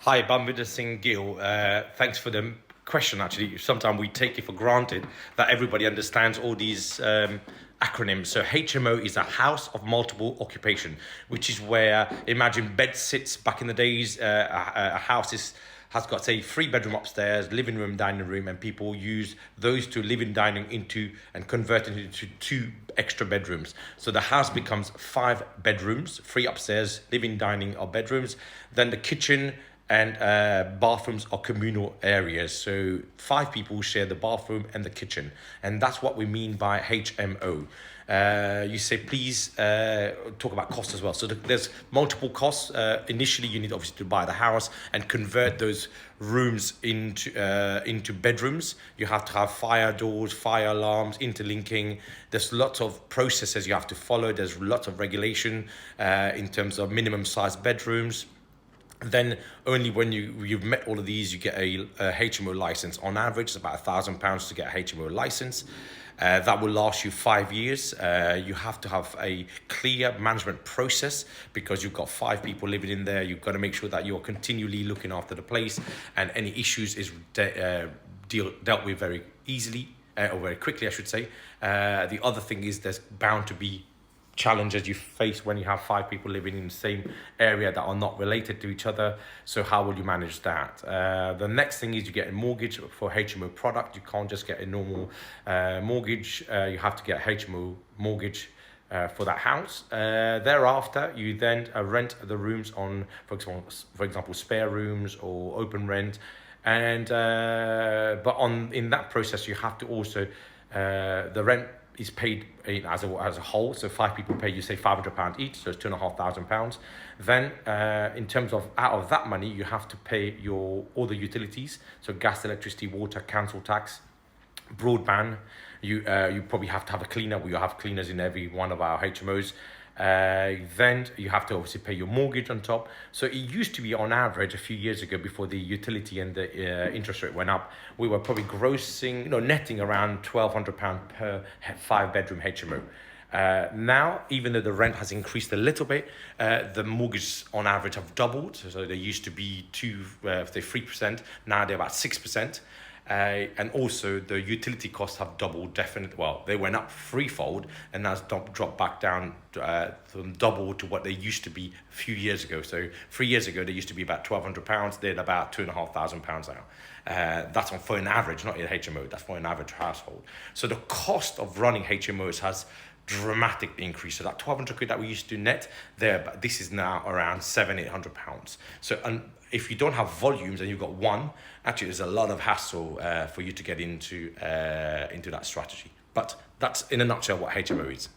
Hi, Bambinder Singh Gill. Thanks for the question. Actually, sometimes we take it for granted that everybody understands all these acronyms. So HMO is a house of multiple occupation, which is where, imagine bed sits back in the days. A house has got, say, 3 bedroom upstairs, living room, dining room, and people use those two living, dining into and convert it into 2 extra bedrooms. So the house becomes 5 bedrooms, 3 upstairs, living, dining or bedrooms. Then the kitchen and bathrooms are communal areas. So 5 people share the bathroom and the kitchen. And that's what we mean by HMO. You say, please talk about cost as well. So there's multiple costs. Initially, you need obviously to buy the house and convert those rooms into bedrooms. You have to have fire doors, fire alarms, interlinking. There's lots of processes you have to follow. There's lots of regulation in terms of minimum size bedrooms. Then only when you've met all of these, you get a HMO license. On average, it's about £1,000 to get a HMO license. That will last you 5 years. You have to have a clear management process because you've got 5 people living in there. You've got to make sure that you're continually looking after the place, and any issues is dealt with very easily or very quickly, I should say. The other thing is there's bound to be challenges you face when you have 5 people living in the same area that are not related to each other. So how will you manage that? The next thing is you get a mortgage for HMO product. You can't just get a normal mortgage. You have to get a HMO mortgage for that house. Thereafter, you then rent the rooms on, for example, spare rooms or open rent. And but in that process, you have to also the rent is paid as a whole. So 5 people pay, you say £500 each, so it's £2,500. Then in terms of out of that money, you have to pay all the utilities, so gas, electricity, water, council tax, broadband. You probably have to have a cleaner. We have cleaners in every one of our HMOs. Then you have to obviously pay your mortgage on top. So it used to be on average a few years ago, before the utility and the interest rate went up, we were probably grossing, netting around £1,200 per 5 bedroom HMO. Now, even though the rent has increased a little bit, the mortgages on average have doubled. So they used to be 3%, now they're about 6%. And also the utility costs have doubled, definitely. Well, they went up threefold, and that's dropped back down from double to what they used to be a few years ago. So 3 years ago, they used to be about £1,200. They're about £2,500 now. That's for an average, not a HMO. That's for an average household. So the cost of running HMOs has dramatically increased. So that £1,200 that we used to net there, but this is now around £700-800. So if you don't have volumes and you've got one, actually there's a lot of hassle for you to get into that strategy. But that's in a nutshell what HMO is.